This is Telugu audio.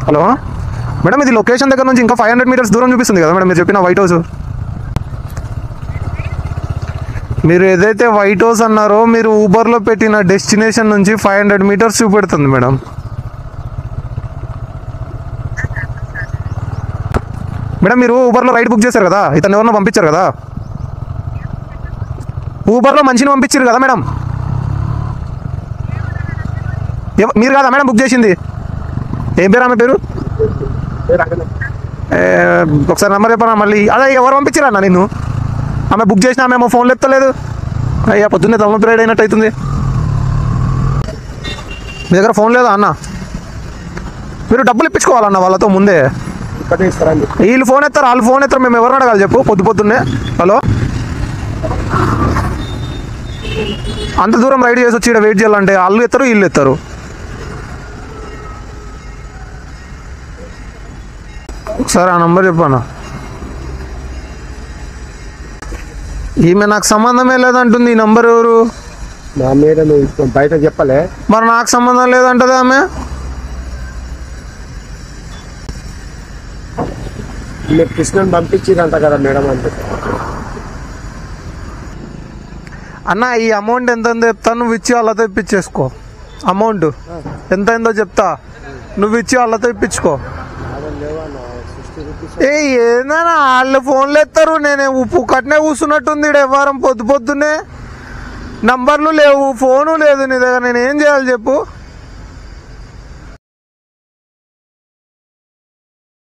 హలో మేడం, ఇది లొకేషన్ దగ్గర నుంచి ఇంకా 500 మీటర్స్ దూరం చూపిస్తుంది కదా మేడం మీరు చెప్పిన వైట్ హౌస్. మీరు ఏదైతే వైట్ హౌస్ అన్నారో మీరు ఊబర్లో పెట్టిన డెస్టినేషన్ నుంచి 500 మీటర్స్ చూపెడుతుంది మేడం. మేడం మీరు ఊబర్లో రైడ్ బుక్ చేశారు కదా, ఇతను ఎవరినో పంపించారు కదా, ఊబర్లో మంచిని పంపించారు కదా మేడం. మీరు కాదా మేడం బుక్ చేసింది? ఏం పేరు ఆమె పేరు? ఒకసారి నెంబర్ చెప్పనా మళ్ళీ. అదే ఎవరు పంపించారు అన్న నిన్ను? ఆమె బుక్ చేసిన ఆమె ఫోన్లు ఎత్తలేదు. అయ్యా పొద్దున్నే తమ పీరియడ్ అయినట్టు అవుతుంది. మీ దగ్గర ఫోన్ లేదా అన్న? మీరు డబ్బులు ఇప్పించుకోవాలన్న వాళ్ళతో ముందే. వీళ్ళు ఫోన్ ఎత్తారు, వాళ్ళు ఫోన్ ఎత్తారు, మేము ఎవరు అడగాలి చెప్పు పొద్దున్నే? హలో, అంత దూరం రైడ్ చేసి వచ్చి ఇక్కడ వెయిట్ చేయాలంటే వాళ్ళు ఎత్తారు వీళ్ళు ఎత్తారు. ఒకసారి ఆ నంబర్ చెప్పాను. ఈమె నాకు సంబంధమే లేదంటుంది. ఈ నంబర్ ఎవరు? నా మీద బయట చెప్పలే. మరి నాకు సంబంధం లేదంటది ఆమె. మీరు కృష్ణని పంపించిరంట కదా మేడం అంటే. అన్న ఈ అమౌంట్ ఎంత చెప్తా, నువ్వు ఇచ్చి వాళ్ళతో ఇప్పించేసుకో. అమౌంట్ ఎంత అయిందో చెప్తా, నువ్వు ఇచ్చి వాళ్ళతో ఇప్పించుకో. ఏందన్నా వాళ్ళు ఫోన్లు ఎత్తారు, నేనే ఉప్పు కట్నే కూర్చున్నట్టుంది వారం పొద్దున్నే. నంబర్లు లేవు, ఫోను లేదు నీ దగ్గర, నేను ఏం చేయాలి చెప్పు?